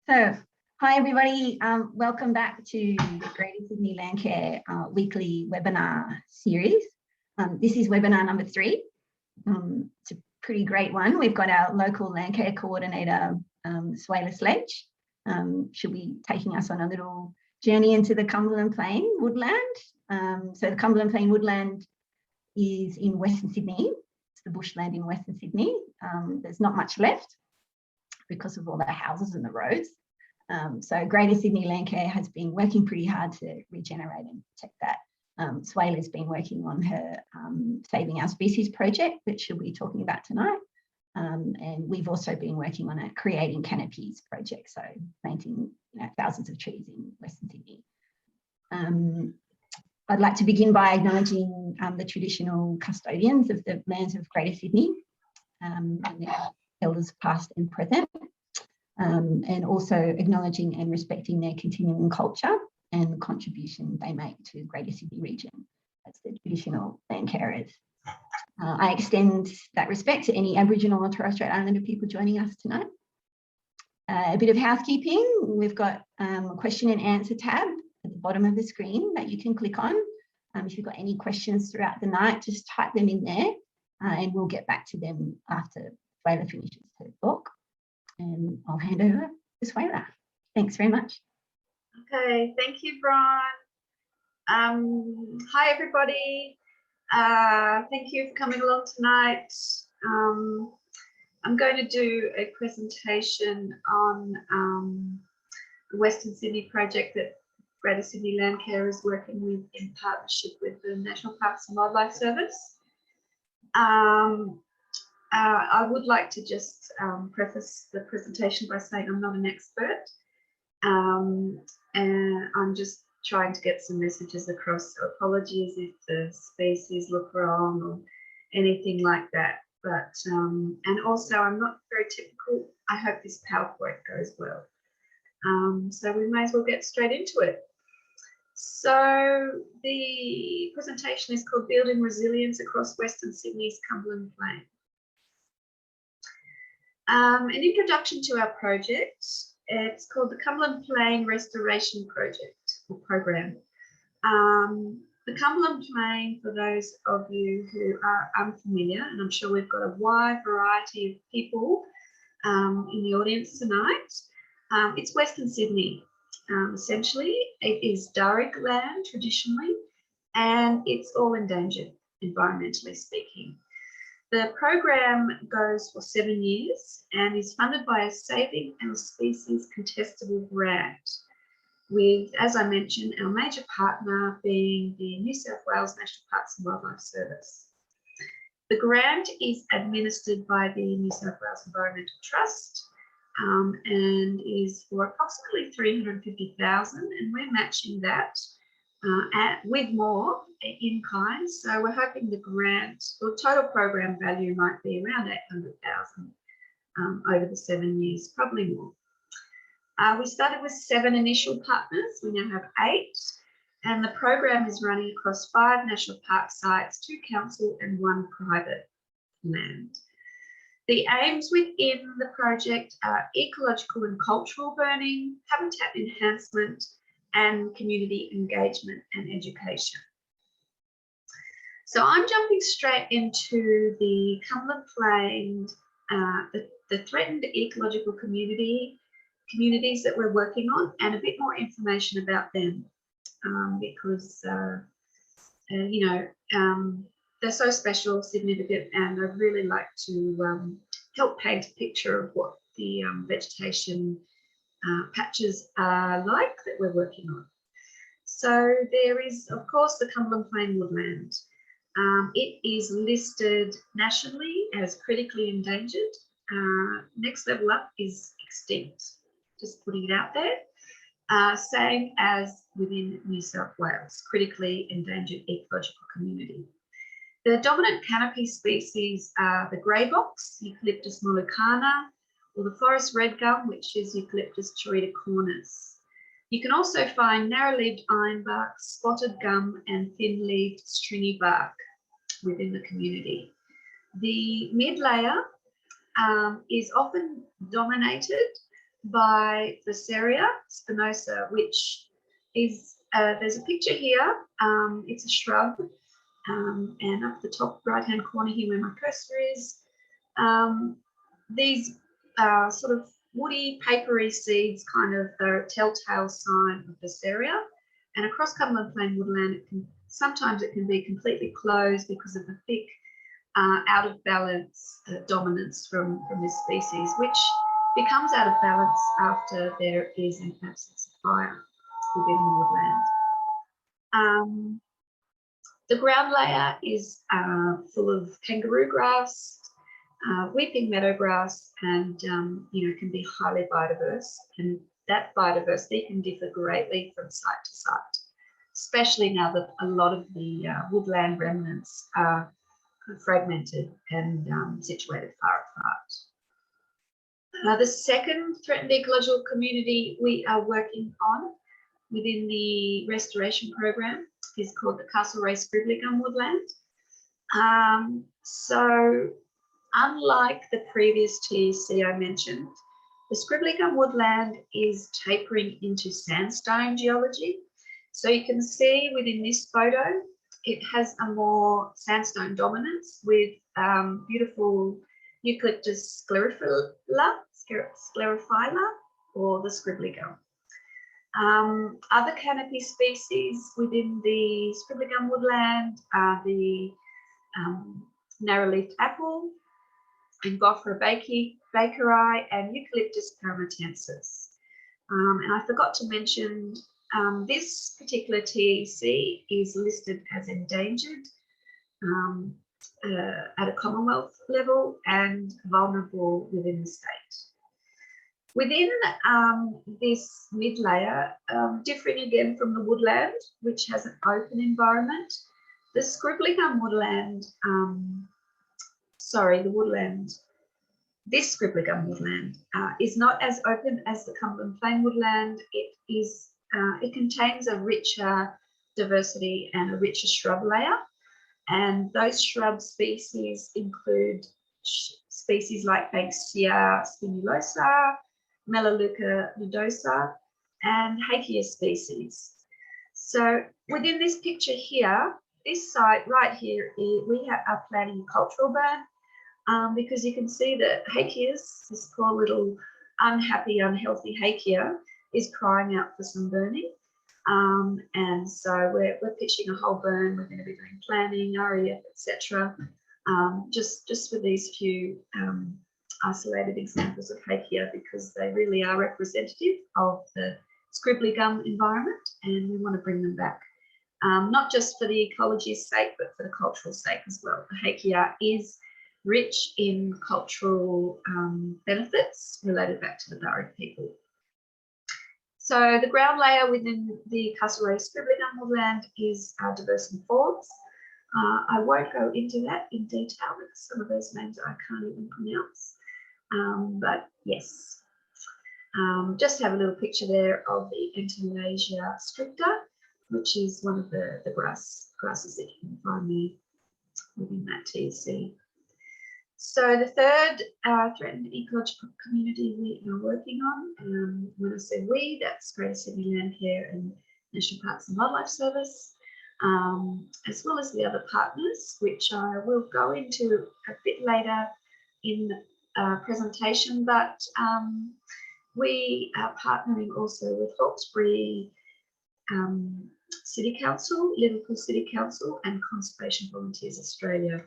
So, hi everybody, welcome back to the Greater Sydney Landcare weekly webinar series. This is webinar number 3. It's a pretty great one. We've got our local Landcare Coordinator, Xuela Sledge. She'll be taking us on a little journey into the Cumberland Plain woodland. So the Cumberland Plain woodland is in Western Sydney. It's the bushland in Western Sydney. There's not much left because of all the houses and the roads. So Greater Sydney Landcare has been working pretty hard to regenerate and protect that. Xuela's been working on her Saving Our Species project that she'll be talking about tonight. And we've also been working on a Creating Canopies project, so planting thousands of trees in Western Sydney. I'd like to begin by acknowledging the traditional custodians of the lands of Greater Sydney, and their elders past and present, and also acknowledging and respecting their continuing culture and the contribution they make to the Greater Sydney region. That's the traditional land carers. I extend that respect to any Aboriginal or Torres Strait Islander people joining us tonight. A bit of housekeeping. We've got a question and answer tab at the bottom of the screen that you can click on. If you've got any questions throughout the night, just type them in there and we'll get back to them after Xuela finishes her talk. And I'll hand over to Xuela. Thanks very much. Okay, thank you, Brian. Hi, everybody. Thank you for coming along tonight. I'm going to do a presentation on the Western Sydney project that Greater Sydney Landcare is working with in partnership with the National Parks and Wildlife Service. I would like to just preface the presentation by saying I'm not an expert, and I'm just trying to get some messages across. So apologies if the species look wrong or anything like that. But and also I'm not very typical. I hope this PowerPoint goes well. So we may as well get straight into it. So the presentation is called Building Resilience Across Western Sydney's Cumberland Plain. An introduction to our project. It's called the Cumberland Plain Restoration Project or Program. The Cumberland Plain, for those of you who are unfamiliar, and I'm sure we've got a wide variety of people in the audience tonight, it's Western Sydney. Essentially, it is Darug land traditionally, and it's all endangered, environmentally speaking. The program goes for 7 years and is funded by a Saving Our Species contestable grant with, as I mentioned, our major partner being the New South Wales National Parks and Wildlife Service. The grant is administered by the New South Wales Environmental Trust and is for approximately $350,000, and we're matching that with more in kind. So we're hoping the grant or total program value might be around $800,000 over the 7 years, probably more. We started with 7 initial partners. We now have 8, and the program is running across 5 national park sites, 2 council and 1 private land. The aims within the project are ecological and cultural burning, habitat enhancement, and community engagement and education. So I'm jumping straight into the Cumberland Plain, the threatened ecological communities that we're working on, and a bit more information about them because they're so special, significant, and I'd really like to help paint a picture of what the vegetation patches are like that we're working on. So there is, of course, the Cumberland Plain woodland. It is listed nationally as critically endangered. Next level up is extinct, just putting it out there. Same as within New South Wales, critically endangered ecological community. The dominant canopy species are the grey box, Eucalyptus molucana, or the forest red gum, which is Eucalyptus chorioidecornis. You can also find narrow-leaved ironbark, spotted gum, and thin-leaved stringy bark within the community. The mid layer is often dominated by Fussaria spinosa, which is, there's a picture here. It's a shrub, and up the top right-hand corner here where my cursor is, these sort of woody, papery seeds kind of are a telltale sign of Fussaria. And across Cumberland Plain woodland, sometimes it can be completely closed because of the thick, out of balance dominance from this species, which becomes out of balance after there is an absence of fire within the woodland. The ground layer is full of kangaroo grass, weeping meadowgrass, and can be highly biodiverse. And that biodiversity can differ greatly from site to site, especially now that a lot of the woodland remnants are fragmented and situated far apart. The second threatened ecological community we are working on within the restoration program is called the Castlerace Gum Woodland. So unlike the previous TEC I mentioned, the Gum Woodland is tapering into sandstone geology. So you can see within this photo, it has a more sandstone dominance with beautiful Eucalyptus sclerophylla, or the scribbly gum. Other canopy species within the Gum Woodland are the narrow-leafed apple, Angophora bakeri, and Eucalyptus paramatensis. And I forgot to mention, this particular TEC is listed as endangered at a Commonwealth level and vulnerable within the state. Within this mid layer, differing again from the woodland, which has an open environment, the Gum Woodland, this Gum Woodland is not as open as the Cumberland Plain woodland. It contains a richer diversity and a richer shrub layer, and those shrub species include species like Banksia spinulosa, Melaleuca nodosa, and Hakea species. So within this picture here, this site right here, we are planning a cultural burn, because you can see that Hakeas, this poor little unhappy, unhealthy Hakea, is crying out for some burning. And so we're pitching a whole burn. We're going to be doing planning, REF, etc. Just for these few isolated examples of Hakea, because they really are representative of the scribbly gum environment, and we want to bring them back, not just for the ecology's sake, but for the cultural sake as well. The Hakea is rich in cultural benefits related back to the Burrid people. So the ground layer within the Castlerace Gum Woodland is diverse in forms. I won't go into that in detail because some of those names I can't even pronounce. But yes, just have a little picture there of the Echinacea stricta, which is one of the grasses that you can find there within that TEC. So the third threatened ecological community we are working on, when I say we, that's Greater Sydney Landcare and National Parks and Wildlife Service, as well as the other partners, which I will go into a bit later in the presentation, but we are partnering also with Hawkesbury City Council, Liverpool City Council, and Conservation Volunteers Australia.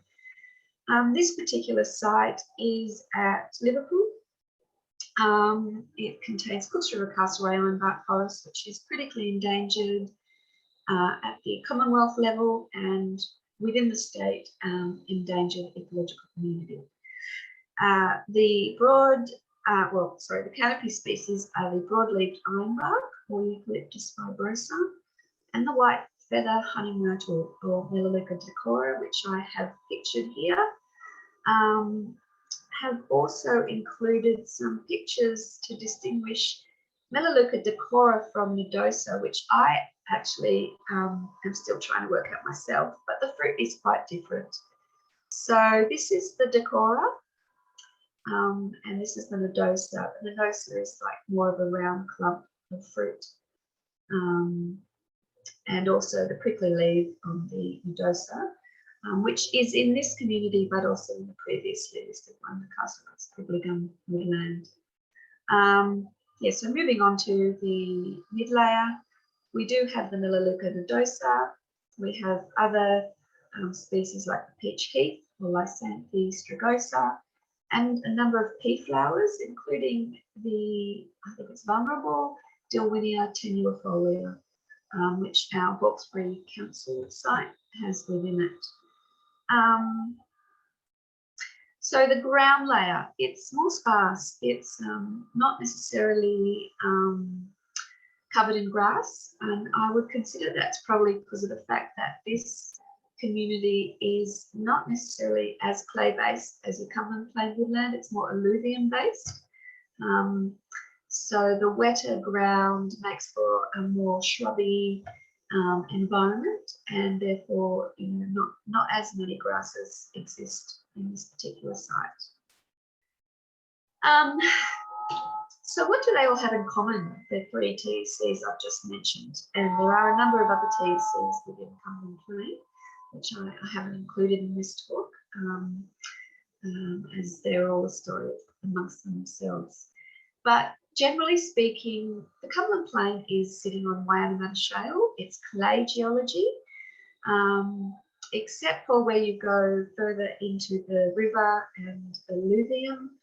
This particular site is at Liverpool. It contains Cooks River Castaway Island bark forest, which is critically endangered at the Commonwealth level, and within the state, endangered ecological community. The canopy species are the broadleaved ironbark, or Eucalyptus fibrosa, and the white feather honey myrtle, or Melaleuca decora, which I have pictured here. Have also included some pictures to distinguish Melaleuca decora from nodosa, which I actually am still trying to work out myself, but the fruit is quite different. So this is the decora. And this is the nodosa. The nodosa is like more of a round clump of fruit. And also the prickly leaf on the nodosa, which is in this community, but also in the previously listed one, the Castlerace Gum Woodland. Yeah, so moving on to the mid layer, we do have the Melaleuca nodosa. We have other species like the peach heath or Lysanthe strigosa, and a number of pea flowers, including the, I think it's vulnerable, Dilwinia tenuifolia, which our Hawkesbury Council site has within it. So the ground layer, it's more sparse. It's not necessarily covered in grass, and I would consider that's probably because of the fact that this community is not necessarily as clay-based as the Cumberland Plain woodland. It's more alluvium-based. So the wetter ground makes for a more shrubby environment, and therefore, you know, not as many grasses exist in this particular site. So what do they all have in common, the three TECs I've just mentioned? And there are a number of other TECs within Cumberland Plain, which I haven't included in this talk, as they're all a story amongst themselves. But generally speaking, the Cumberland Plain is sitting on Wyandotte Shale. It's clay geology, except for where you go further into the river and alluvium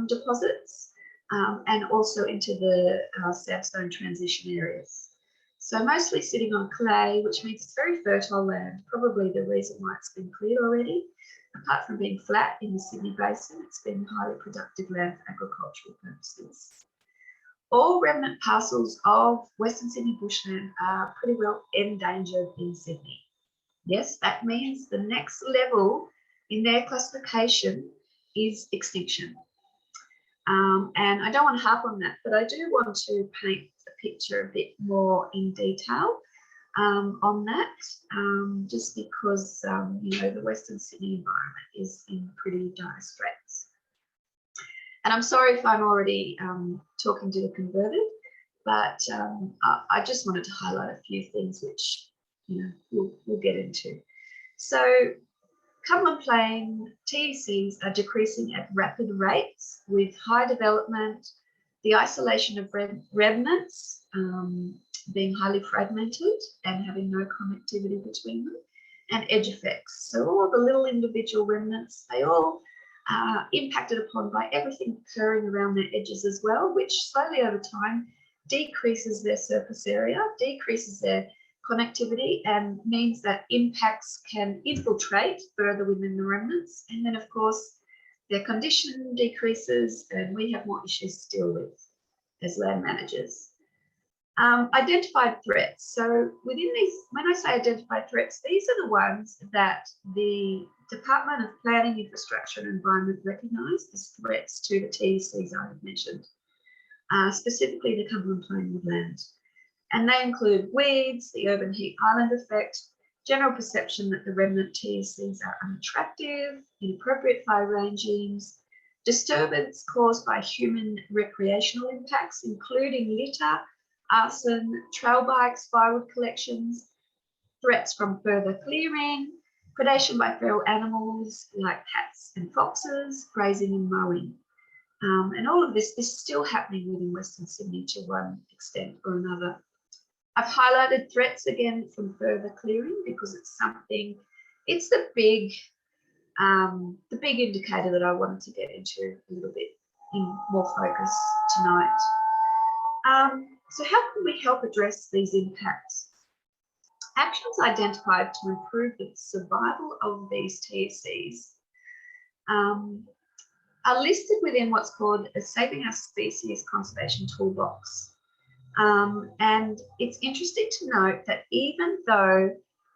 deposits, and also into the sandstone transition areas. So mostly sitting on clay, which means it's very fertile land, probably the reason why it's been cleared already. Apart from being flat in the Sydney Basin, it's been highly productive land for agricultural purposes. All remnant parcels of Western Sydney bushland are pretty well endangered in Sydney. Yes, that means the next level in their classification is extinction. And I don't want to harp on that, but I do want to paint a picture a bit more in detail on that, just because, you know, the Western Sydney environment is in pretty dire straits. And I'm sorry if I'm already talking to the converted, but I just wanted to highlight a few things which, you know, we'll get into. So Cumberland Plain TECs are decreasing at rapid rates with high development, the isolation of remnants being highly fragmented and having no connectivity between them, and edge effects. So all the little individual remnants, they all are impacted upon by everything occurring around their edges as well, which slowly over time decreases their surface area, decreases their connectivity, and means that impacts can infiltrate further within the remnants. And then, of course, their condition decreases and we have more issues to deal with as land managers. Identified threats. So within these, when I say identified threats, these are the ones that the Department of Planning, Infrastructure and Environment recognise as threats to the TECs I have mentioned, specifically the Cumberland Plain woodland. And they include weeds, the urban heat island effect, general perception that the remnant TECs are unattractive, inappropriate fire regimes, disturbance caused by human recreational impacts, including litter, arson, trail bikes, firewood collections, threats from further clearing, predation by feral animals like cats and foxes, grazing and mowing. And all of this is still happening within Western Sydney to one extent or another. I've highlighted threats again from further clearing because it's something, it's the big indicator that I wanted to get into a little bit in more focus tonight. So how can we help address these impacts? Actions identified to improve the survival of these TECs are listed within what's called a Saving Our Species Conservation Toolbox. And it's interesting to note that even though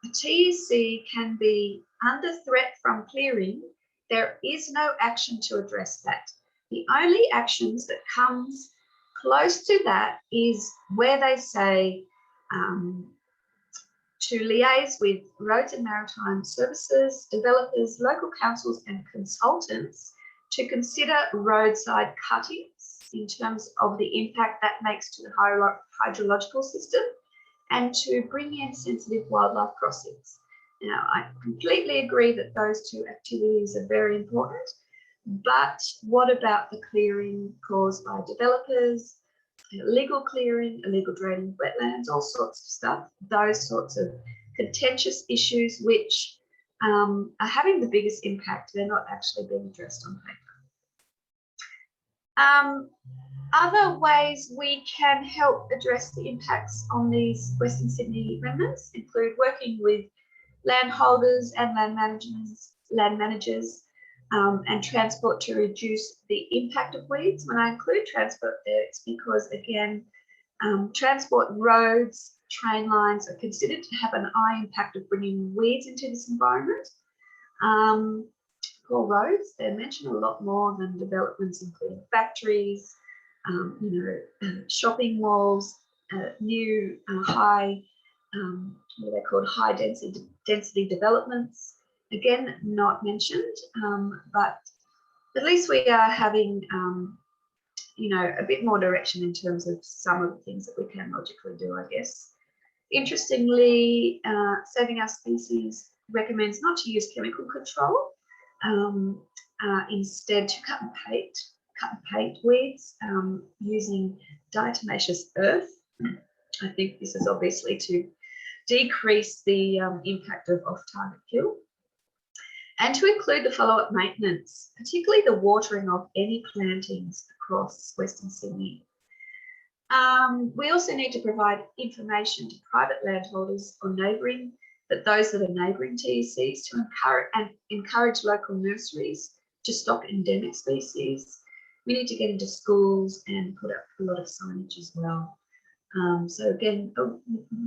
a TEC can be under threat from clearing, there is no action to address that. The only actions that comes close to that is where they say to liaise with roads and maritime services, developers, local councils and consultants to consider roadside cuttings in terms of the impact that makes to the hydrological system, and to bring in sensitive wildlife crossings. Now, I completely agree that those two activities are very important, but what about the clearing caused by developers, illegal clearing, illegal draining wetlands, all sorts of stuff, those sorts of contentious issues which are having the biggest impact. They're not actually being addressed on paper. Other ways we can help address the impacts on these Western Sydney remnants include working with landholders and land managers and transport to reduce the impact of weeds. When I include transport there, it's because, again, transport roads, train lines are considered to have an eye impact of bringing weeds into this environment. Poor roads, they're mentioned a lot more than developments including factories, shopping malls, new high, what are they called, high density developments. Again, not mentioned, but at least we are having, a bit more direction in terms of some of the things that we can logically do, I guess. Interestingly, Saving Our Species recommends not to use chemical control, instead to cut and paint weeds using diatomaceous earth. I think this is obviously to decrease the impact of off-target kill, and to include the follow-up maintenance, particularly the watering of any plantings across Western Sydney. We also need to provide information to private landholders or those that are neighbouring TECs to encourage local nurseries to stock endemic species. We need to get into schools and put up a lot of signage as well. So again,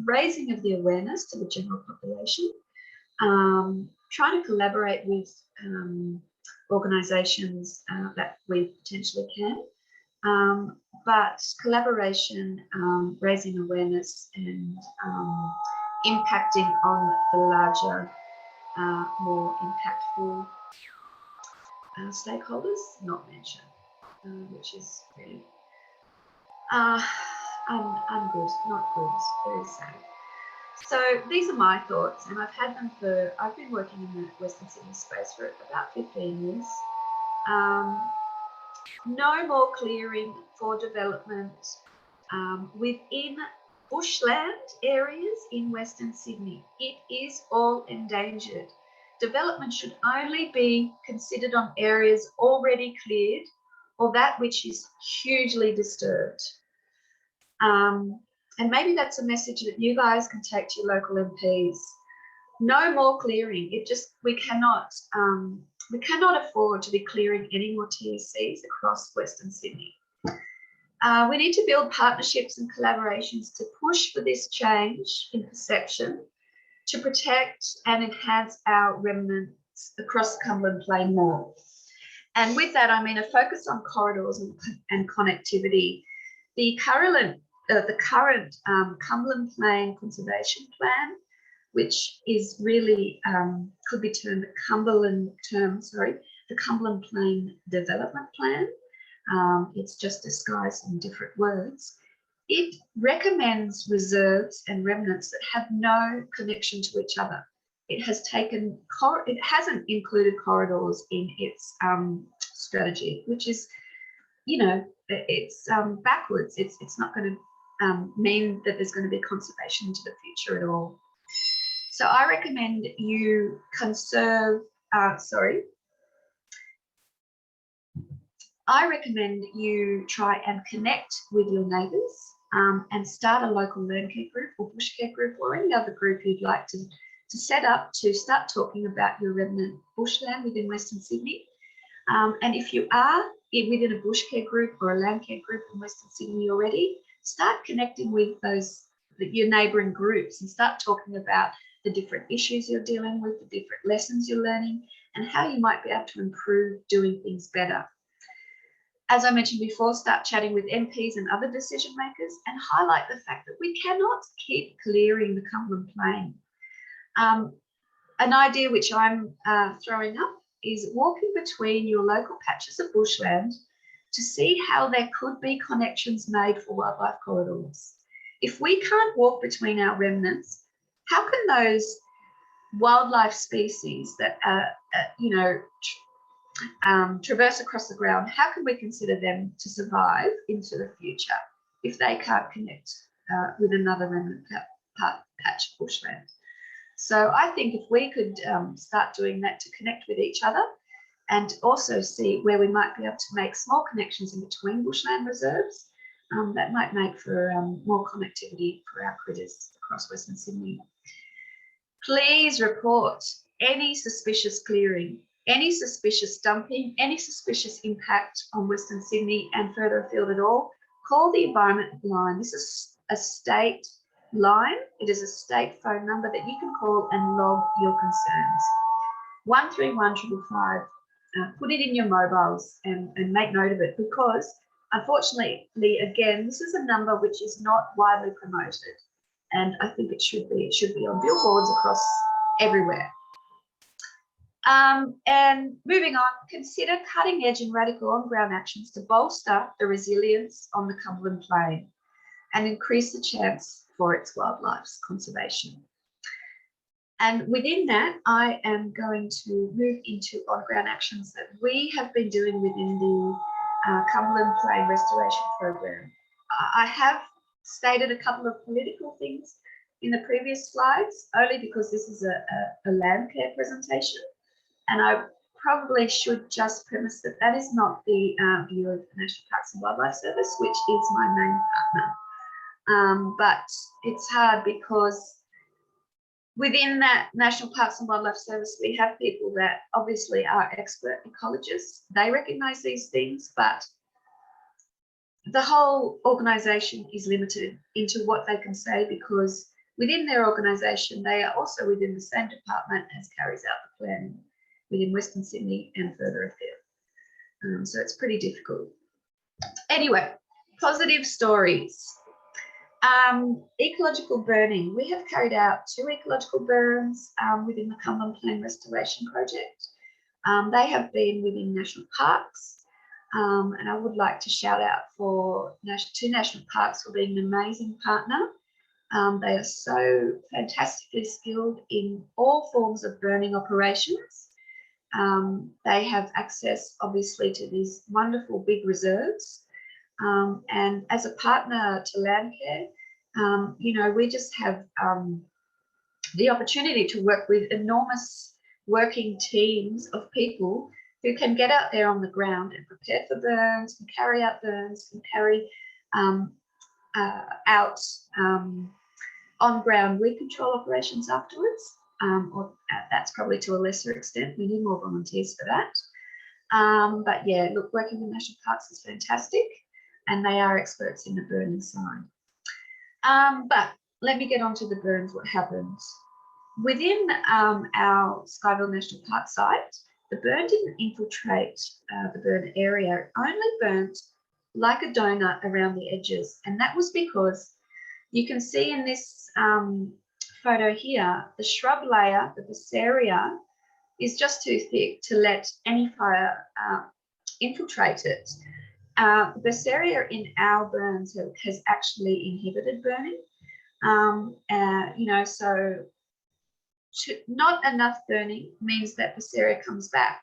raising of the awareness to the general population, trying to collaborate with organisations that we potentially can, but collaboration, raising awareness and impacting on the larger, more impactful stakeholders, not mentioned, which is really ungood, not good, very sad. So these are my thoughts, and I've been working in the Western Sydney space for about 15 years. No more clearing for development within bushland areas in Western Sydney. It is all endangered. Development should only be considered on areas already cleared or that which is hugely disturbed. And maybe that's a message that you guys can take to your local MPs. No more clearing. We cannot afford to be clearing any more TECs across Western Sydney. We need to build partnerships and collaborations to push for this change in perception, to protect and enhance our remnants across Cumberland Plain more. And with that, I mean a focus on corridors and connectivity. The current Cumberland Plain Conservation Plan, which is really could be termed the Cumberland Plain Development Plan. It's just disguised in different words. It recommends reserves and remnants that have no connection to each other. It hasn't included corridors in its strategy, which is, it's backwards. It's not going to mean that there's going to be conservation into the future at all. So I recommend you I recommend you try and connect with your neighbours and start a local Landcare group or bushcare group or any other group you'd like to set up to start talking about your remnant bushland within Western Sydney. And if you are within a bushcare group or a Landcare group in Western Sydney already, start connecting with your neighbouring groups and start talking about the different issues you're dealing with, the different lessons you're learning, and how you might be able to improve doing things better. As I mentioned before, start chatting with MPs and other decision makers and highlight the fact that we cannot keep clearing the Cumberland Plain. An idea which I'm throwing up is walking between your local patches of bushland to see how there could be connections made for wildlife corridors. If we can't walk between our remnants, how can those wildlife species that traverse across the ground, how can we consider them to survive into the future if they can't connect with another remnant patch of bushland? So I think if we could start doing that to connect with each other, and also see where we might be able to make small connections in between bushland reserves, that might make for more connectivity for our critters across Western Sydney. Please report any suspicious clearing, any suspicious dumping, any suspicious impact on Western Sydney and further afield at all. Call the environment line. This is a state line. It is a state phone number that you can call and log your concerns. 131 555. Put it in your mobiles and make note of it, because unfortunately, again, this is a number which is not widely promoted, and I think it should be. It should be on billboards across everywhere. And moving on, consider cutting edge and radical on-ground actions to bolster the resilience on the Cumberland Plain and increase the chance for its wildlife's conservation. And within that, I am going to move into on-ground actions that we have been doing within the Cumberland Plain Restoration Program. I have stated a couple of political things in the previous slides, only because this is a Landcare presentation. And I probably should just premise that that is not the view of the National Parks and Wildlife Service, which is my main partner. But it's hard because within that National Parks and Wildlife Service, we have people that obviously are expert ecologists. They recognise these things, but the whole organisation is limited into what they can say, because within their organisation, they are also within the same department as carries out the planning within Western Sydney and further afield. So it's pretty difficult. Anyway, positive stories. Ecological burning. We have carried out 2 ecological burns within the Cumberland Plain Restoration Project. They have been within national parks, and I would like to shout out for 2 national parks for being an amazing partner. They are so fantastically skilled in all forms of burning operations. They have access, obviously, to these wonderful big reserves. And as a partner to Landcare, we just have the opportunity to work with enormous working teams of people who can get out there on the ground and prepare for burns, and carry out burns, and carry out on-ground weed control operations afterwards. Or that's probably to a lesser extent. We need more volunteers for that. But yeah, look, working with national parks is fantastic, and they are experts in the burning side. But let me get on to the burns, what happens. Within our Skyville National Park site, the burn didn't infiltrate the burn area. It only burnt like a donut around the edges, and that was because you can see in this photo here, the shrub layer, the Basaria, is just too thick to let any fire infiltrate it. The Basaria in our burns has actually inhibited burning. So not enough burning means that Basaria comes back,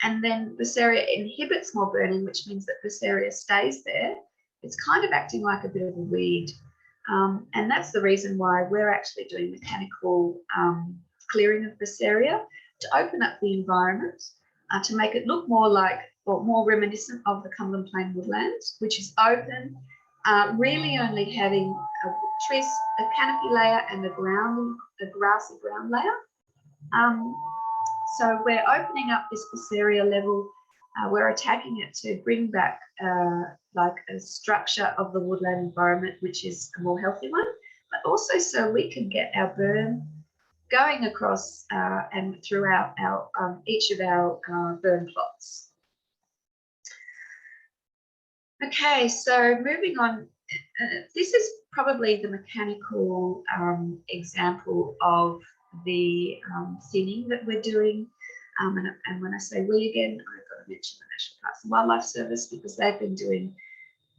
and then Basaria inhibits more burning, which means that Basaria stays there. It's kind of acting like a bit of a weed. And that's the reason why we're actually doing mechanical clearing of Basaria to open up the environment, to make it look more like, or more reminiscent of the Cumberland Plain woodlands, which is open, really only having a canopy layer and a grassy ground layer. So we're opening up this Basaria level. We're attacking it to bring back like a structure of the woodland environment, which is a more healthy one, but also so we can get our burn going across and throughout each of our burn plots. Okay, so moving on, this is probably the mechanical example of the thinning that we're doing. And when I say we again, I've got to mention the National Parks and Wildlife Service, because they've been doing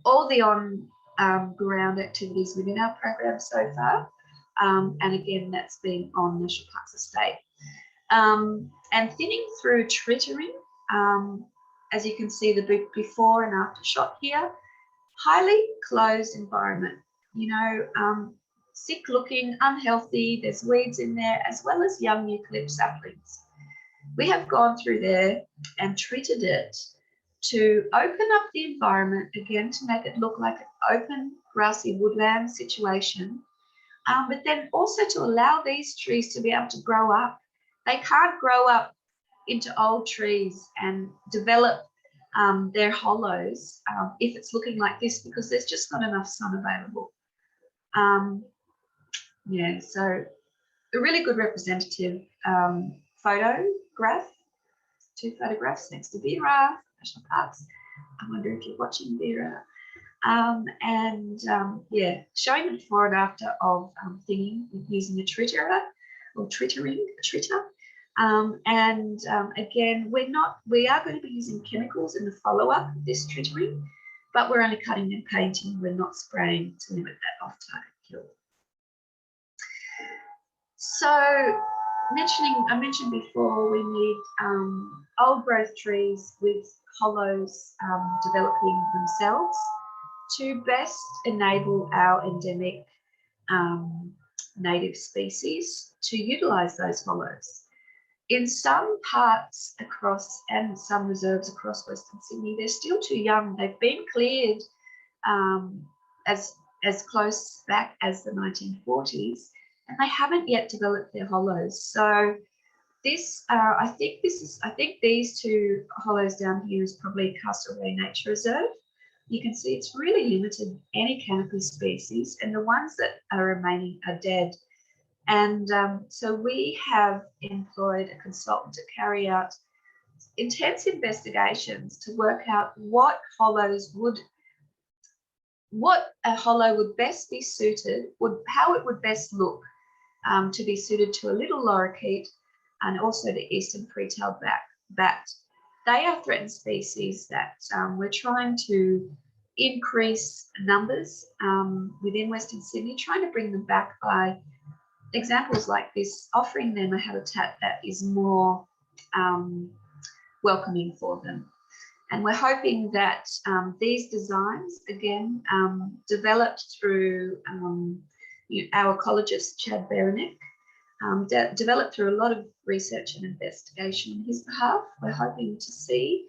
all the on-ground activities within our program so far. And again, that's been on National Parks Estate. And thinning through trittering, as you can see the before and after shot here, highly closed environment, you know, sick looking, unhealthy, there's weeds in there, as well as young eucalypt saplings. We have gone through there and treated it to open up the environment again, to make it look like an open grassy woodland situation, but then also to allow these trees to be able to grow up. They can't grow up into old trees and develop their hollows if it's looking like this, because there's just not enough sun available. Yeah, so a really good representative photograph, 2 photographs next to Vera, National Parks. I wonder if you're watching, Vera. Yeah, showing the before and after of thinning using a tritterer or trittering, a tritter. Again, we are going to be using chemicals in the follow-up of this trittering, but we're only cutting and painting. We're not spraying to limit that off-target kill. So I mentioned before, we need old growth trees with hollows developing themselves to best enable our endemic native species to utilise those hollows. In some parts across and some reserves across Western Sydney, they're still too young. They've been cleared as close back as the 1940s, and they haven't yet developed their hollows. So this, I think these 2 hollows down here is probably Castlerace Nature Reserve. You can see it's really limited any canopy species, and the ones that are remaining are dead. And so we have employed a consultant to carry out intense investigations to work out what a hollow would best be suited, how it would best look to be suited to a little lorikeet and also the eastern free-tailed bat. They are threatened species that we're trying to increase numbers within Western Sydney, trying to bring them back by examples like this, offering them a habitat that is more welcoming for them. And we're hoping that these designs, again, developed through our ecologist, Chad Berenick, developed through a lot of research and investigation on his behalf. We're hoping to see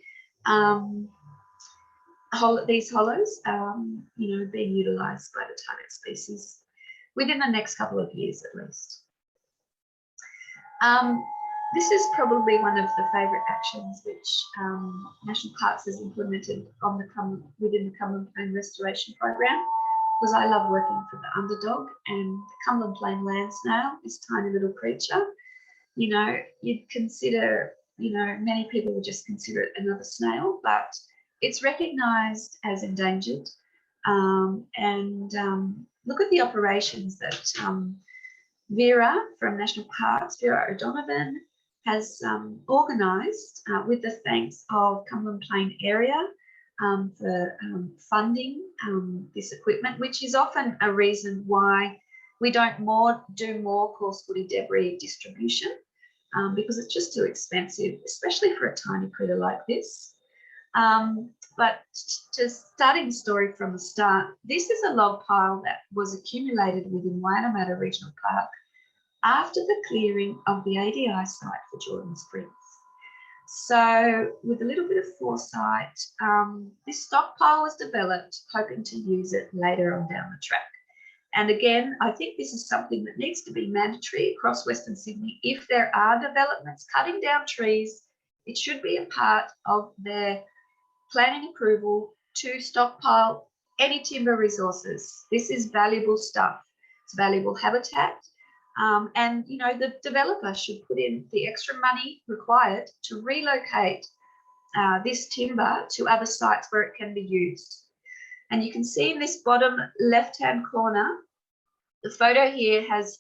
these hollows, being utilised by the target species within the next couple of years at least. This is probably one of the favourite actions which National Parks has implemented within the Cumberland Plain Restoration Program, because I love working for the underdog, and the Cumberland Plain land snail, this tiny little creature, you'd consider, many people would just consider it another snail, but it's recognised as endangered. Look at the operations that Vera from National Parks, Vera O'Donovan, has organised with the thanks of Cumberland Plain area for funding this equipment, which is often a reason why we don't do more coarse woody debris distribution, because it's just too expensive, especially for a tiny critter like this. But just starting the story from the start, this is a log pile that was accumulated within Waianamarra Regional Park after the clearing of the ADI site for Jordan Springs. So with a little bit of foresight, this stockpile was developed, hoping to use it later on down the track. And again, I think this is something that needs to be mandatory across Western Sydney. If there are developments cutting down trees, it should be a part of their planning approval to stockpile any timber resources. This is valuable stuff. It's valuable habitat. And the developer should put in the extra money required to relocate this timber to other sites where it can be used. And you can see in this bottom left-hand corner, the photo here has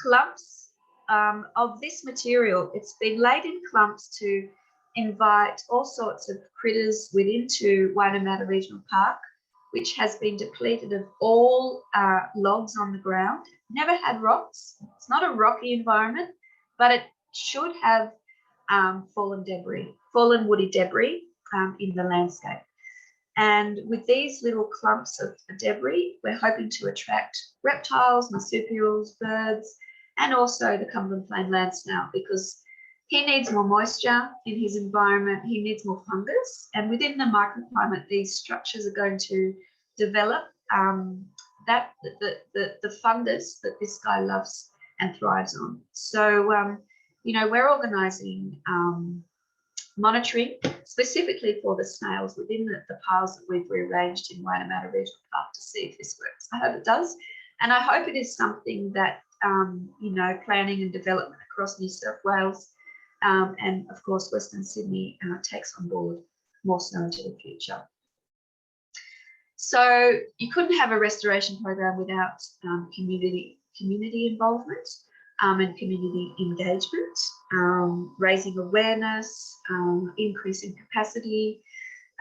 clumps of this material. It's been laid in clumps to invite all sorts of critters within Waitemata Regional Park, which has been depleted of all logs on the ground. Never had rocks. It's not a rocky environment, but it should have fallen woody debris in the landscape. And with these little clumps of debris, we're hoping to attract reptiles, marsupials, birds, and also the Cumberland Plain land snail, because he needs more moisture in his environment. He needs more fungus. And within the microclimate, these structures are going to develop the fungus that this guy loves and thrives on. So, you know, we're organising monitoring specifically for the snails within the piles that we've rearranged in Waitemata Regional Park to see if this works. I hope it does. And I hope it is something that, you know, planning and development across New South Wales and, of course, Western Sydney takes on board more so into the future. So you couldn't have a restoration program without community involvement and community engagement, raising awareness, increasing capacity,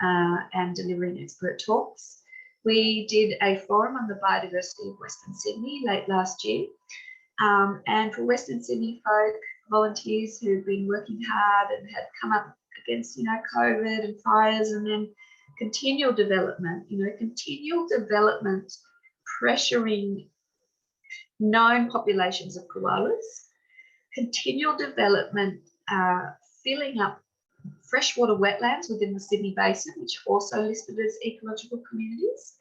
and delivering expert talks. We did a forum on the biodiversity of Western Sydney late last year. And for Western Sydney folk, volunteers who've been working hard and had come up against, you know, COVID and fires, and then continual development, pressuring known populations of koalas, continual development, filling up freshwater wetlands within the Sydney Basin, which are also listed as ecological communities.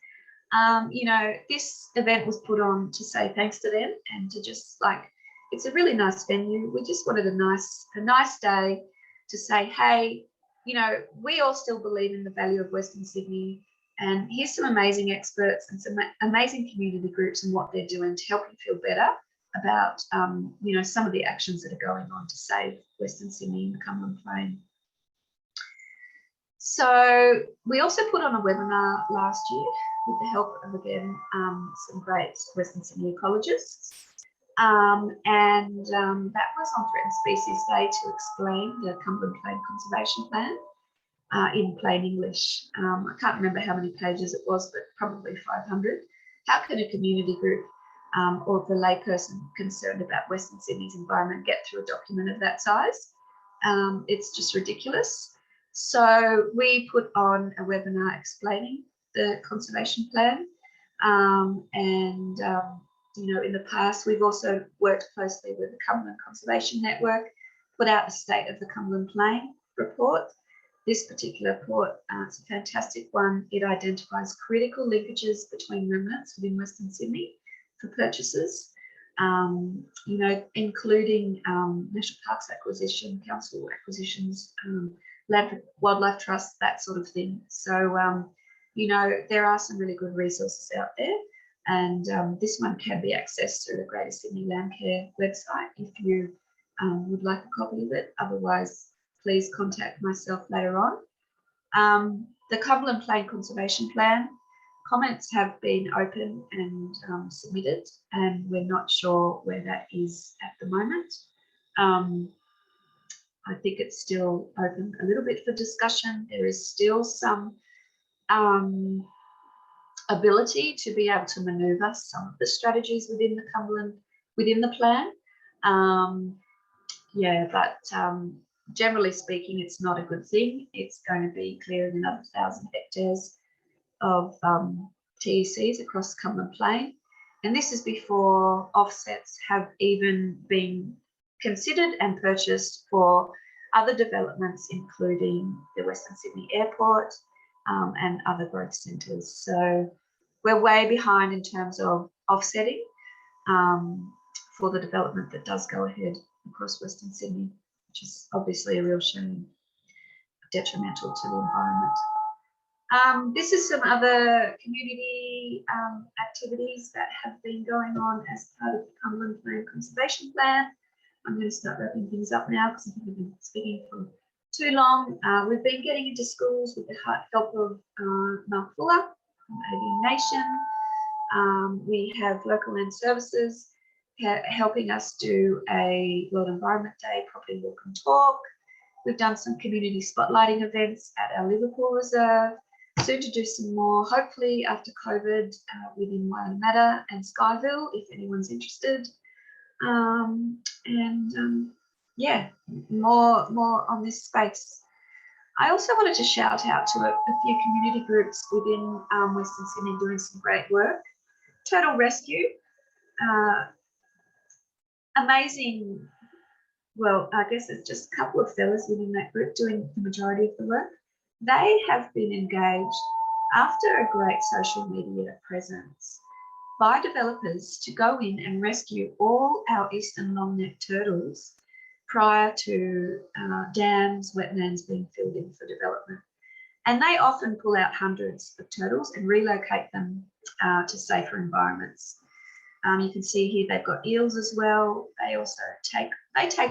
You know, this event was put on to say thanks to them and to just like, it's a really nice venue. We just wanted a nice day to say, hey, you know, we all still believe in the value of Western Sydney, and here's some amazing experts and some amazing community groups and what they're doing to help you feel better about, you know, some of the actions that are going on to save Western Sydney and the Cumberland Plain. So we also put on a webinar last year with the help of, again, some great Western Sydney ecologists. That was on Threatened Species Day to explain the Cumberland Plain Conservation Plan in plain English. I can't remember how many pages it was, but probably 500. How can a community group or the layperson concerned about Western Sydney's environment get through a document of that size? It's just ridiculous. So we put on a webinar explaining the conservation plan. You know, in the past, we've also worked closely with the Cumberland Conservation Network, put out the State of the Cumberland Plain report. This particular report, it's a fantastic one. It identifies critical linkages between remnants within Western Sydney for purchases, you know, including national parks acquisition, council acquisitions, land wildlife trust, that sort of thing. So, you know, there are some really good resources out there. And this one can be accessed through the Greater Sydney Landcare website if you would like a copy of it. Otherwise, please contact myself later on. The Cumberland Plain Conservation Plan, comments have been open and submitted, and we're not sure where that is at the moment. I think it's still open a little bit for discussion. There is still some ability to be able to manoeuvre some of the strategies within the Cumberland, within the plan. Yeah, but generally speaking, it's not a good thing. It's going to be clearing another 1,000 hectares of TECs across Cumberland Plain. And this is before offsets have even been considered and purchased for other developments, including the Western Sydney Airport, and other growth centres. So we're way behind in terms of offsetting for the development that does go ahead across Western Sydney, which is obviously a real shame, detrimental to the environment. This is some other community activities that have been going on as part of the Cumberland Plain Conservation Plan. I'm going to start wrapping things up now because I think I've been speaking for too long. We've been getting into schools with the help of Mark Fuller from Avian Nation. We have local land services helping us do a World Environment Day property walk and talk. We've done some community spotlighting events at our Liverpool Reserve. Soon to do some more, hopefully after COVID, within Waianamatta and Skyville, if anyone's interested. Yeah, more on this space. I also wanted to shout out to a few community groups within Western Sydney doing some great work. Turtle Rescue, amazing. Well, I guess it's just a couple of fellas within that group doing the majority of the work. They have been engaged after a great social media presence by developers to go in and rescue all our eastern long-necked turtles prior to dams, wetlands being filled in for development. And they often pull out hundreds of turtles and relocate them to safer environments. You can see here they've got eels as well. They also take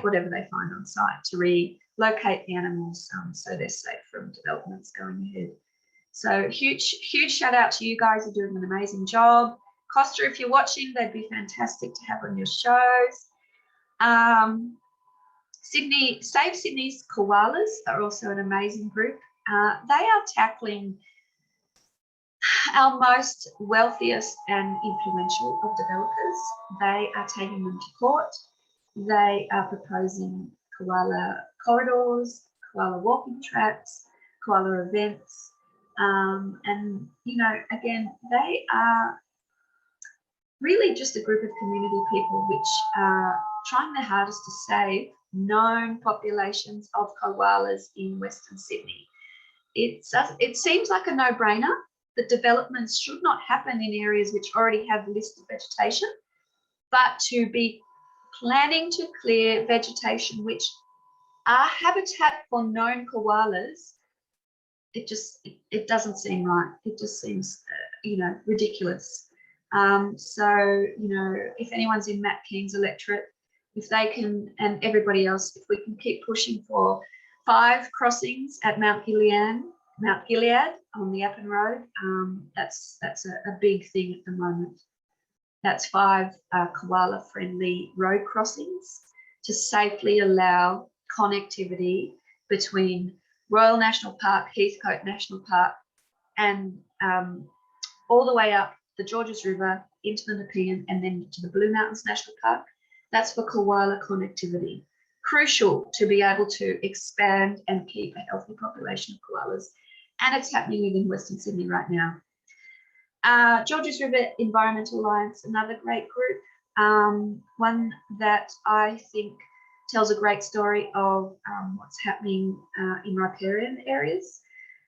whatever they find on site to relocate the animals so they're safe from developments going ahead. So huge shout out to you guys. You're doing an amazing job. Costa, if you're watching, they'd be fantastic to have on your shows. Save Sydney's koalas are also an amazing group. They are tackling our most wealthiest and influential of developers. They are taking them to court. They are proposing koala corridors, koala walking tracks, koala events. And, you know, again, they are really just a group of community people which are trying their hardest to save known populations of koalas in Western Sydney. It seems like a no-brainer that developments should not happen in areas which already have listed vegetation, but to be planning to clear vegetation which are habitat for known koalas, it doesn't seem right. It just seems, you know, ridiculous. So, you know, if anyone's in Matt King's electorate, if they can, and everybody else, if we can keep pushing for 5 crossings at Mount Gilead on the Appin Road, that's a big thing at the moment. That's 5 koala-friendly road crossings to safely allow connectivity between Royal National Park, Heathcote National Park, and all the way up the Georges River into the Nepean and then to the Blue Mountains National Park. That's for koala connectivity. Crucial to be able to expand and keep a healthy population of koalas. And it's happening within Western Sydney right now. Georges River Environmental Alliance, another great group. One that I think tells a great story of what's happening in riparian areas.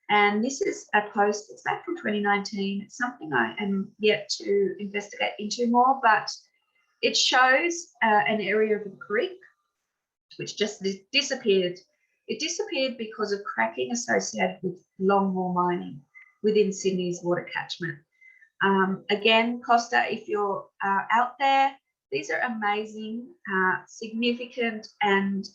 And this is a post, it's back from 2019. It's something I am yet to investigate into more, but it shows an area of a creek which just disappeared. It disappeared because of cracking associated with longwall mining within Sydney's water catchment. Again, Costa, if you're out there, these are amazing, significant and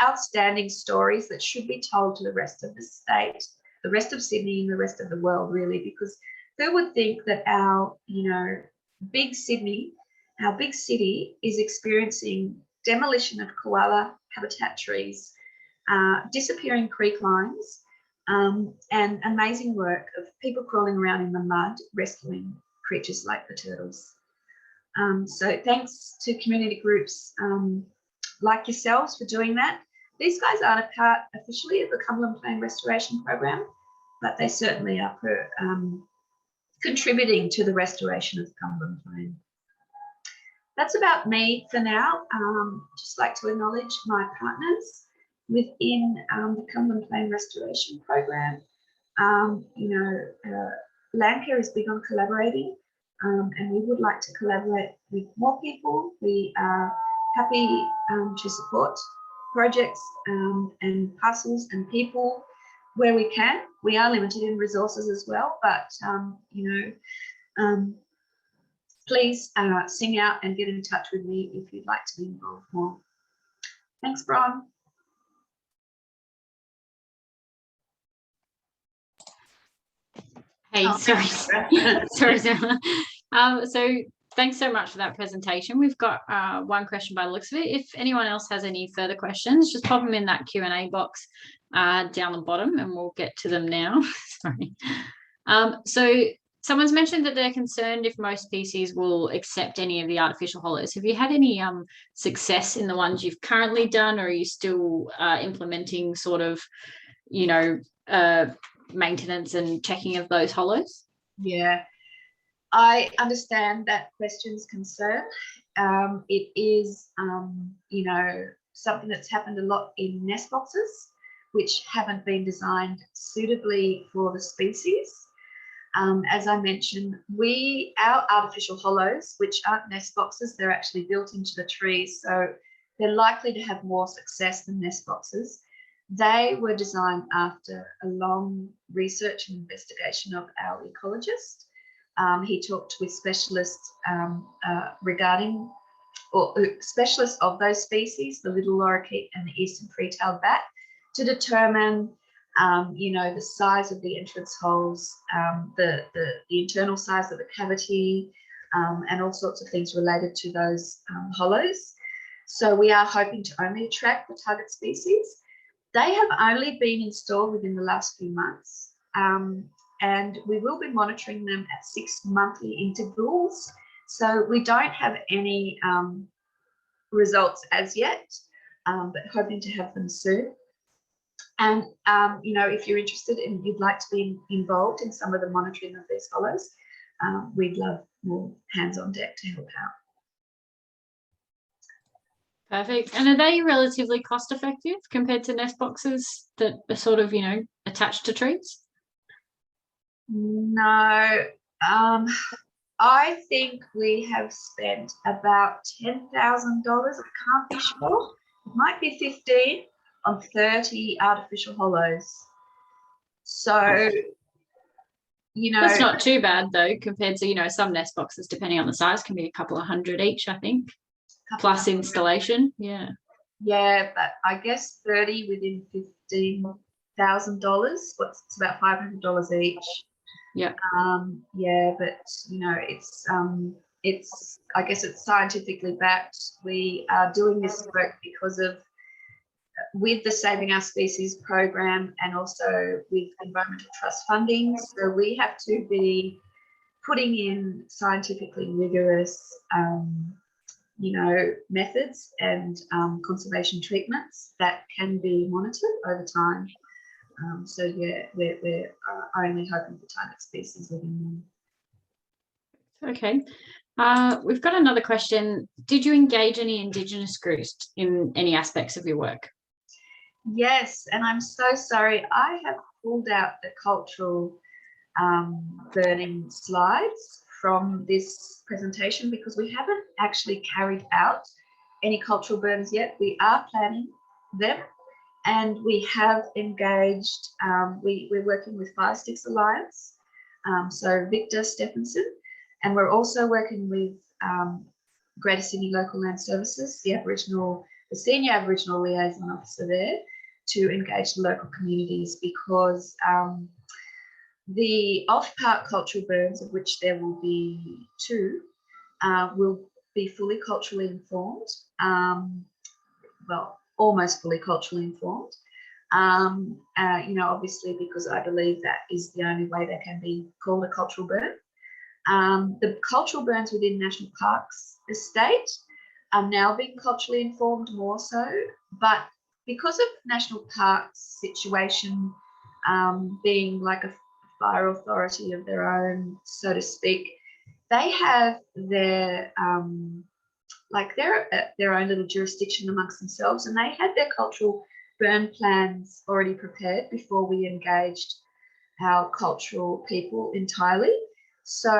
outstanding stories that should be told to the rest of the state, the rest of Sydney and the rest of the world, really, because who would think that our, you know, big Sydney, our big city is experiencing demolition of koala habitat trees, disappearing creek lines, and amazing work of people crawling around in the mud, rescuing creatures like the turtles. So thanks to community groups like yourselves for doing that. These guys aren't a part officially of the Cumberland Plain Restoration Program, but they certainly are contributing to the restoration of Cumberland Plain. That's about me for now. Just like to acknowledge my partners within the Cumberland Plain Restoration Program. You know, Landcare is big on collaborating, and we would like to collaborate with more people. We are happy to support projects and parcels and people where we can. We are limited in resources as well, but you know, please sing out and get in touch with me if you'd like to be involved more. Thanks, Bron. Hey, sorry. Sorry. So thanks so much for that presentation. We've got one question by the looks of it. If anyone else has any further questions, just pop them in that Q&A box down the bottom and we'll get to them now. Sorry. So someone's mentioned that they're concerned if most species will accept any of the artificial hollows. Have you had any success in the ones you've currently done, or are you still implementing sort of, you know, maintenance and checking of those hollows? Yeah, I understand that question's concern. It is, you know, something that's happened a lot in nest boxes, which haven't been designed suitably for the species. As I mentioned, our artificial hollows, which aren't nest boxes, they're actually built into the trees, so they're likely to have more success than nest boxes. They were designed after a long research and investigation of our ecologist. He talked with specialists regarding, or specialists of those species, the little lorikeet and the eastern free-tailed bat, to determine you know, the size of the entrance holes, the internal size of the cavity, and all sorts of things related to those hollows. So we are hoping to only attract the target species. They have only been installed within the last few months, and we will be monitoring them at 6 monthly intervals. So we don't have any results as yet, but hoping to have them soon. And, you know, if you're interested and you'd like to be involved in some of the monitoring of these hollows, we'd love more hands on deck to help out. Perfect. And are they relatively cost effective compared to nest boxes that are sort of, you know, attached to trees? No, I think we have spent about $10,000. I can't be sure. It might be 15 on 30 artificial hollows. So, you know, that's not too bad though, compared to, you know, some nest boxes, depending on the size, can be a couple of hundred each, I think, plus installation. Yeah. Yeah, but I guess 30 within $15,000. It's about $500 each. Yeah. Yeah, but you know, it's I guess it's scientifically backed. We are doing this work because of with the Saving Our Species program and also with environmental trust funding. So we have to be putting in scientifically rigorous, you know, methods and conservation treatments that can be monitored over time. So yeah, we're only hoping for target species within them. Okay. We've got another question. Did you engage any Indigenous groups in any aspects of your work? Yes, and I'm so sorry. I have pulled out the cultural burning slides from this presentation because we haven't actually carried out any cultural burns yet. We are planning them, and we have engaged, we're working with Fire Sticks Alliance, so Victor Stephenson, and we're also working with Greater Sydney Local Land Services, the senior Aboriginal liaison officer there, to engage the local communities, because the off-park cultural burns, of which there will be 2, will be fully culturally informed, well, almost fully culturally informed, you know, obviously because I believe that is the only way they can be called a cultural burn. The cultural burns within National Parks Estate are now being culturally informed more so, but because of National Parks situation being like a fire authority of their own, so to speak, they have their like their own little jurisdiction amongst themselves, and they had their cultural burn plans already prepared before we engaged our cultural people entirely. So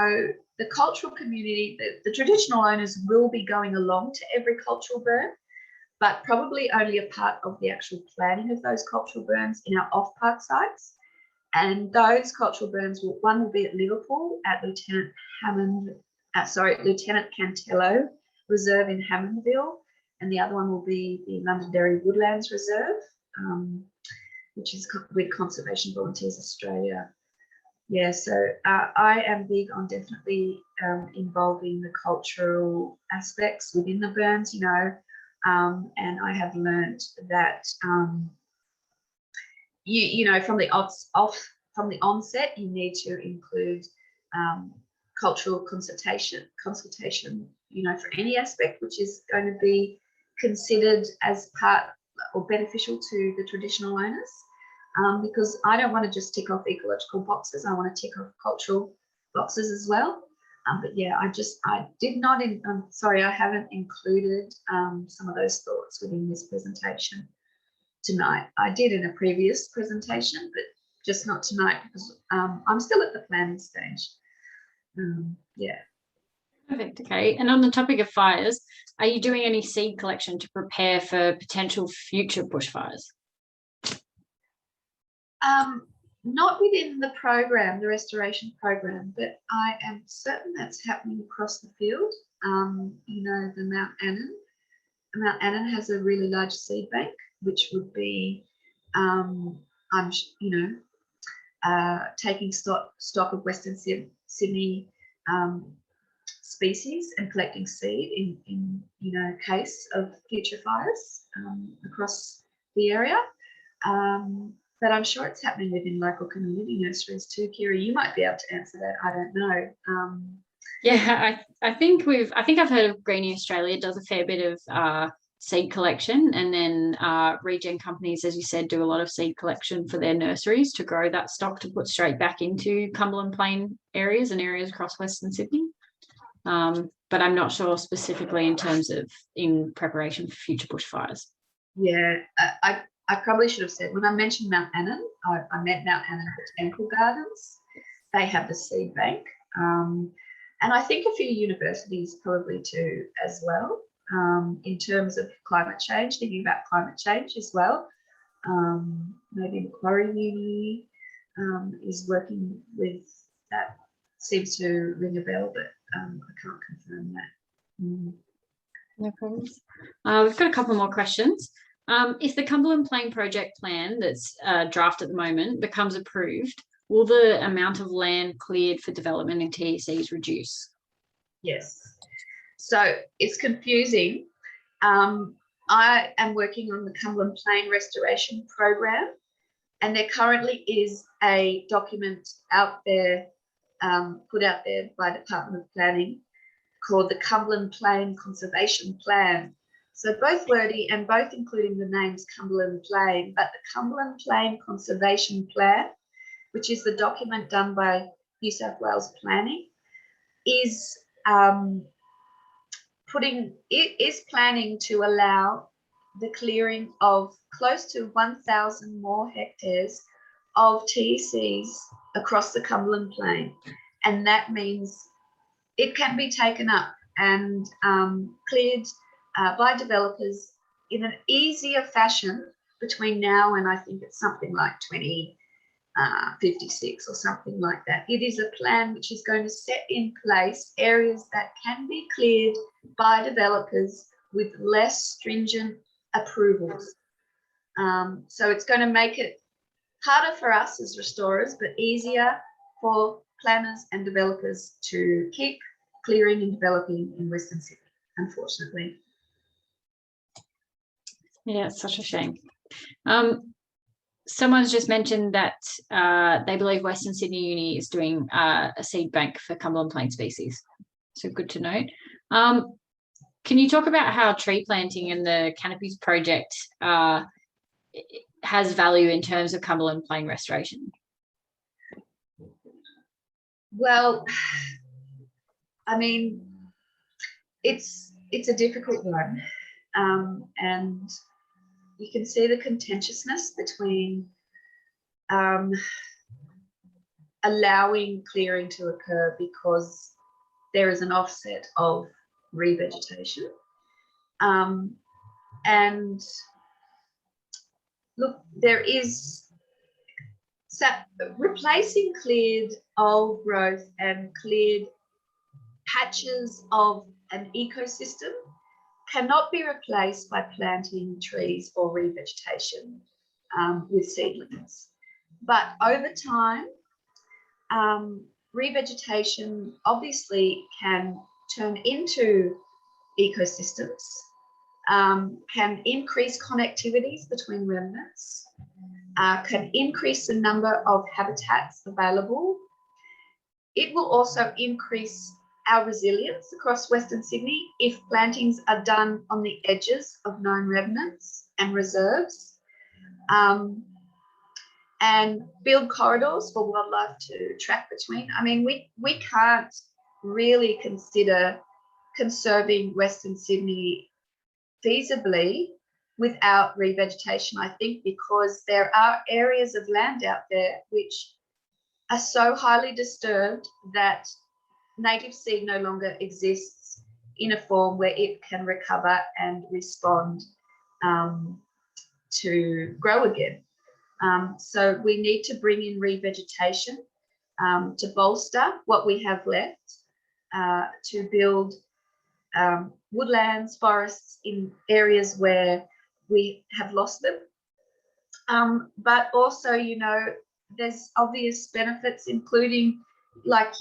the cultural community, the traditional owners will be going along to every cultural burn, but probably only a part of the actual planning of those cultural burns in our off-park sites. And those cultural burns, one will be at Liverpool at Lieutenant Cantello Reserve in Hammondville, and the other one will be the Londonderry Woodlands Reserve, which is with Conservation Volunteers Australia. Yeah, so I am big on definitely involving the cultural aspects within the burns, you know, and I have learned that you know from the onset you need to include cultural consultation, you know, for any aspect which is going to be considered as part or beneficial to the traditional owners. Because I don't want to just tick off ecological boxes. I want to tick off cultural boxes as well. But yeah, I did not, sorry, I haven't included some of those thoughts within this presentation tonight. I did in a previous presentation, but just not tonight because I'm still at the planning stage. Yeah. Perfect. Okay. And on the topic of fires, are you doing any seed collection to prepare for potential future bushfires? Not within the program, the restoration program, but I am certain that's happening across the field. You know, the Mount Annan. Mount Annan has a really large seed bank, which would be, taking stock of Western Sydney species and collecting seed in you know, case of future fires across the area. But I'm sure it's happening within local community nurseries too. Kira, you might be able to answer that. I don't know. Yeah, I think I've heard of Greenie Australia does a fair bit of seed collection, and then regen companies, as you said, do a lot of seed collection for their nurseries to grow that stock to put straight back into Cumberland Plain areas and areas across Western Sydney. But I'm not sure specifically in terms of in preparation for future bushfires. Yeah, I probably should have said, when I mentioned Mount Annan, I meant Mount Annan Botanical Gardens. They have the seed bank. And I think a few universities probably too as well, in terms of climate change, thinking about climate change as well. Maybe Macquarie Uni is working with that. Seems to ring a bell, but I can't confirm that. No problems. We've got a couple more questions. If the Cumberland Plain project plan that's draft at the moment becomes approved, will the amount of land cleared for development in TECs reduce? Yes. So it's confusing. I am working on the Cumberland Plain Restoration Program, and there currently is a document out there, put out there by Department of Planning, called the Cumberland Plain Conservation Plan. So both wordy and both including the names Cumberland Plain, but the Cumberland Plain Conservation Plan, which is the document done by New South Wales Planning, is planning to allow the clearing of close to 1,000 more hectares of TECs across the Cumberland Plain. And that means it can be taken up and cleared by developers in an easier fashion between now and I think it's something like 2056 or something like that. It is a plan which is going to set in place areas that can be cleared by developers with less stringent approvals. So it's going to make it harder for us as restorers, but easier for planners and developers to keep clearing and developing in Western Sydney, unfortunately. Yeah, it's such a shame. Someone's just mentioned that they believe Western Sydney Uni is doing a seed bank for Cumberland Plain species. So good to note. Can you talk about how tree planting and the Canopies project has value in terms of Cumberland Plain restoration? Well, I mean, it's a difficult one, and you can see the contentiousness between allowing clearing to occur because there is an offset of revegetation. And look, there is replacing cleared old growth and cleared patches of an ecosystem cannot be replaced by planting trees or revegetation with seedlings. But over time, Revegetation obviously can turn into ecosystems, can increase connectivities between remnants, can increase the number of habitats available. It will also increase our resilience across Western Sydney if plantings are done on the edges of known remnants and reserves, and build corridors for wildlife to track between. I mean, we can't really consider conserving Western Sydney feasibly without revegetation, I think, because there are areas of land out there which are so highly disturbed that native seed no longer exists in a form where it can recover and respond to grow again. So we need to bring in revegetation to bolster what we have left, to build woodlands, forests in areas where we have lost them. But also, you know, there's obvious benefits, including like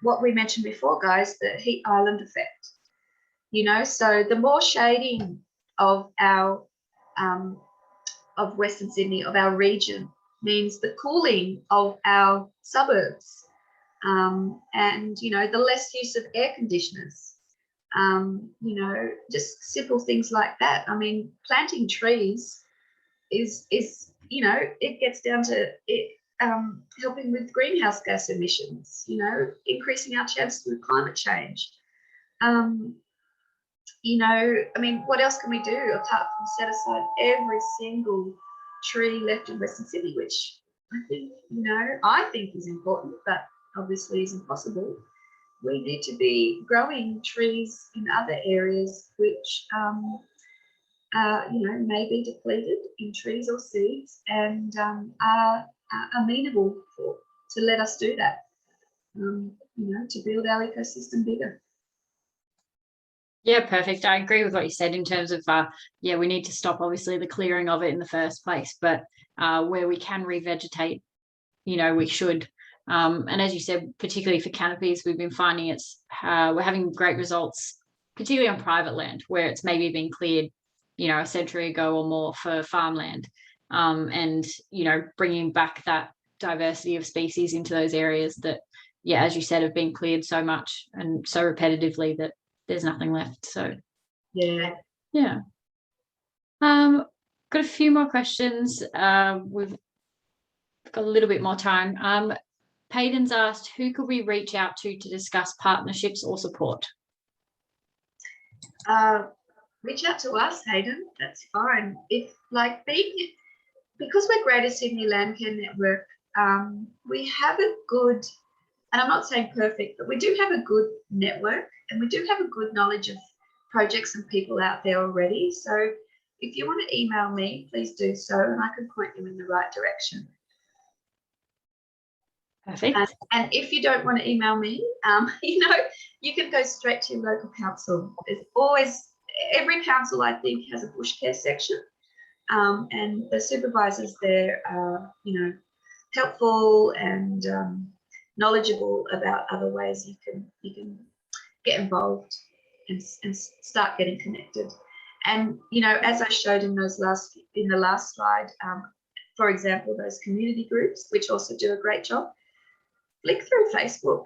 what we mentioned before, guys, the heat island effect. You know, so the more shading of our of Western Sydney, of our region, means the cooling of our suburbs, and you know, the less use of air conditioners. You know, just simple things like that. I mean, planting trees is you know, it gets down to it, helping with greenhouse gas emissions, you know, increasing our chances with climate change. You know, I mean, what else can we do apart from set aside every single tree left in Western Sydney, which I think, you know, I think is important, but obviously is impossible. We need to be growing trees in other areas which, you know, may be depleted in trees or seeds, and are amenable to let us do that, you know, to build our ecosystem bigger. Yeah, perfect. I agree with what you said in terms of, yeah, we need to stop obviously the clearing of it in the first place, but where we can revegetate, you know, we should. And as you said, particularly for canopies, we've been finding we're having great results, particularly on private land where it's maybe been cleared, you know, a century ago or more for farmland, and, you know, bringing back that diversity of species into those areas that, yeah, as you said, have been cleared so much and so repetitively that there's nothing left. So yeah. Got a few more questions. We've got a little bit more time. Payton's asked, who could we reach out to discuss partnerships or support? Reach out to us, Hayden. That's fine. If like because we're Greater Sydney Landcare Network, we have a good, and I'm not saying perfect, but we do have a good network, and we do have a good knowledge of projects and people out there already. So if you want to email me, please do so, and I can point you in the right direction. Perfect. And if you don't want to email me, you know, you can go straight to your local council. There's always, every council, I think, has a bush care section, and the supervisors there are, you know, helpful and knowledgeable about other ways you can get involved and start getting connected. And you know, as I showed in the last slide, for example, those community groups, which also do a great job, flick through Facebook.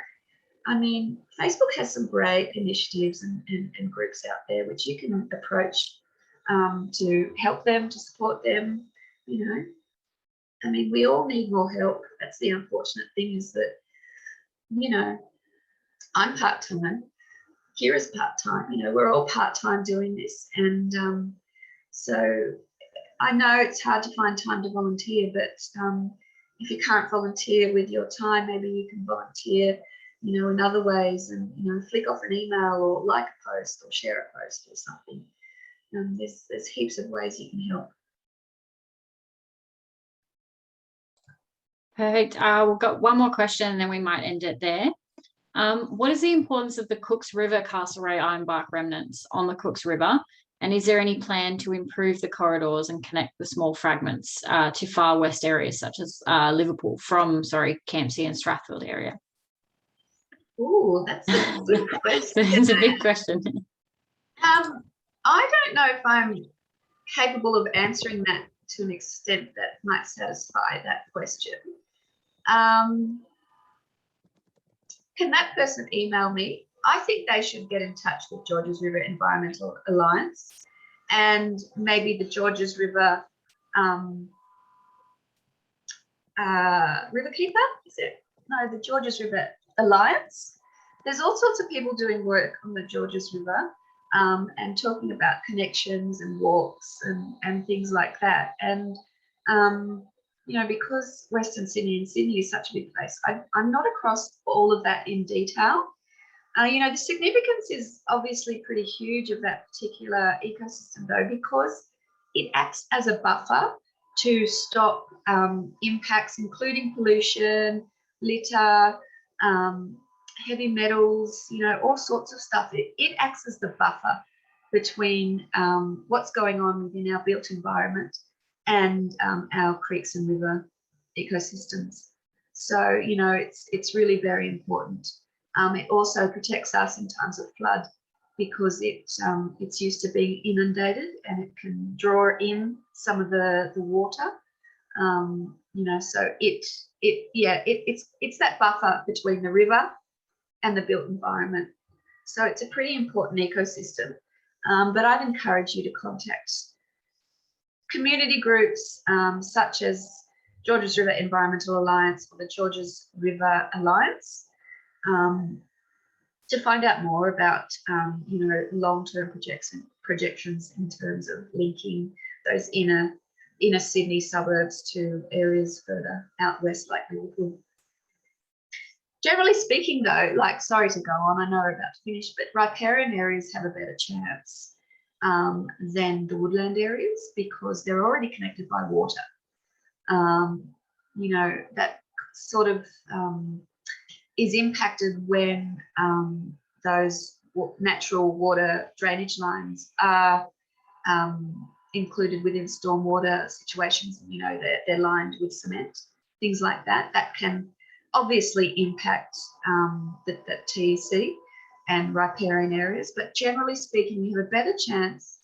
I mean, Facebook has some great initiatives and groups out there which you can approach to help them, to support them. You know, I mean, we all need more help. That's the unfortunate thing, is that, you know, I'm part-time, Kira's part-time, you know, we're all part-time doing this. And so I know it's hard to find time to volunteer, but if you can't volunteer with your time, maybe you can volunteer, you know, in other ways, and, you know, flick off an email or like a post or share a post or something. There's heaps of ways you can help. Perfect. We've got one more question and then we might end it there. What is the importance of the Cooks River Castlereagh ironbark remnants on the Cooks River, And is there any plan to improve the corridors and connect the small fragments to far west areas such as Liverpool from, Campsie and Strathfield area? Oh, that's a good question. It's a big question. I don't know if I'm capable of answering that to an extent that might satisfy that question. Can that person email me? I think they should get in touch with Georges River Environmental Alliance and maybe the Georges River Riverkeeper, is it? No, the Georges River Alliance. There's all sorts of people doing work on the Georges River and talking about connections and walks and things like that. And, you know, because Western Sydney and Sydney is such a big place, I'm not across all of that in detail. You know, the significance is obviously pretty huge of that particular ecosystem, though, because it acts as a buffer to stop impacts, including pollution, litter, heavy metals, you know, all sorts of stuff. It acts as the buffer between what's going on within our built environment and our creeks and river ecosystems. So, you know, it's really very important. It also protects us in times of flood because it's used to being inundated and it can draw in some of the water. You know, so it's that buffer between the river and the built environment. So it's a pretty important ecosystem. But I'd encourage you to contact community groups such as Georges River Environmental Alliance or the Georges River Alliance to find out more about, you know, long-term projections in terms of linking those inner Sydney suburbs to areas further out west like Liverpool. Generally speaking, though, like, sorry to go on, I know we're about to finish, but riparian areas have a better chance than the woodland areas because they're already connected by water. You know, that sort of is impacted when those natural water drainage lines are included within stormwater situations. You know, they're lined with cement, things like that. That can obviously impact the TEC and riparian areas, but generally speaking, we have a better chance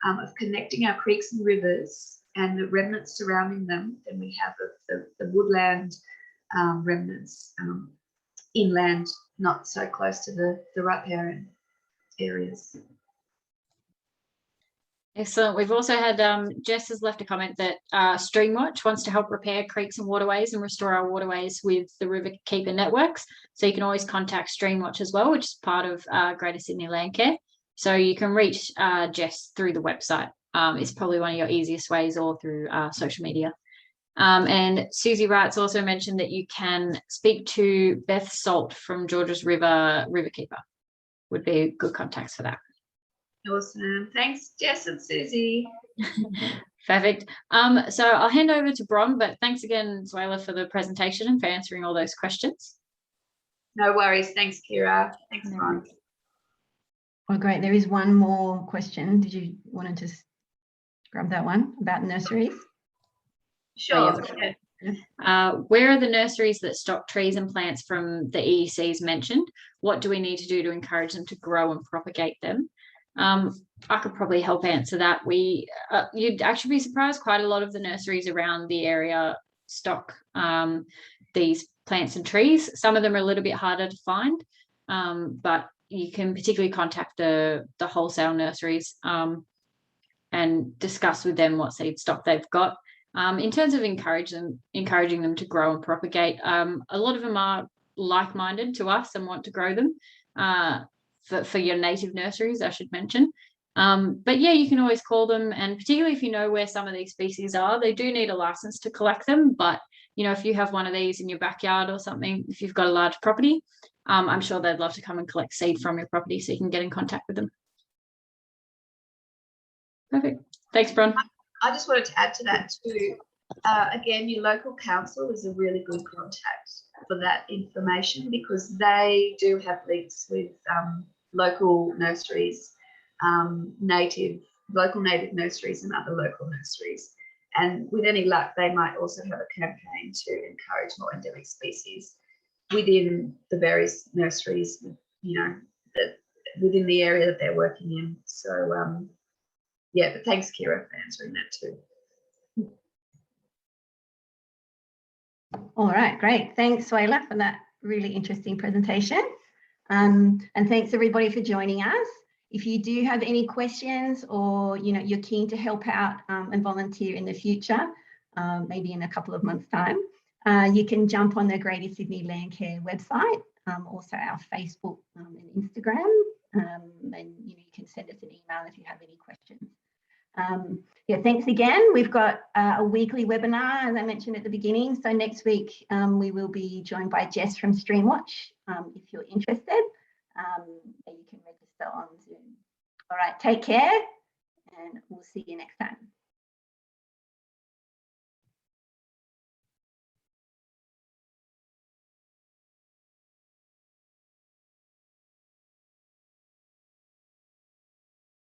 of connecting our creeks and rivers and the remnants surrounding them than we have of the woodland remnants inland, not so close to the riparian areas. Excellent. We've also had Jess has left a comment that Streamwatch wants to help repair creeks and waterways and restore our waterways with the Riverkeeper networks. So you can always contact Streamwatch as well, which is part of Greater Sydney Landcare. So you can reach Jess through the website. It's probably one of your easiest ways, or through social media. And Susie Wright's also mentioned that you can speak to Beth Salt from Georges River Riverkeeper. Would be good contacts for that. Awesome. Thanks, Jess and Susie. Perfect. So I'll hand over to Bron, but thanks again, Xuela, for the presentation and for answering all those questions. No worries. Thanks, Kira. Thanks, Bron. Oh, great. There is one more question. Did you want to just grab that one about nurseries? Sure. Where are the nurseries that stock trees and plants from the EECs mentioned? What do we need to do to encourage them to grow and propagate them? I could probably help answer that. You'd actually be surprised, quite a lot of the nurseries around the area stock these plants and trees. Some of them are a little bit harder to find, but you can particularly contact the wholesale nurseries and discuss with them what seed stock they've got. In terms of encouraging them to grow and propagate, a lot of them are like-minded to us and want to grow them. For your native nurseries, I should mention. But yeah, you can always call them, and particularly if you know where some of these species are, they do need a license to collect them. But you know, if you have one of these in your backyard or something, if you've got a large property, I'm sure they'd love to come and collect seed from your property, so you can get in contact with them. Perfect. Thanks, Bron. I just wanted to add to that too. Again, your local council is a really good contact for that information, because they do have links with local nurseries, native local native nurseries and other local nurseries. And with any luck, they might also have a campaign to encourage more endemic species within the various nurseries, you know, that within the area that they're working in. So yeah, but thanks, Kira, for answering that too. All right, great. Thanks, Xuela, for that really interesting presentation. And thanks everybody for joining us. If you do have any questions, or you're keen to help out and volunteer in the future, maybe in a couple of months' time, you can jump on the Greater Sydney Landcare website, also our Facebook and Instagram, and you can send us an email if you have any questions. Yeah, thanks again. We've got a weekly webinar, as I mentioned at the beginning. So next week we will be joined by Jess from Streamwatch. If you're interested, you can register on Zoom. All right, take care, and we'll see you next time.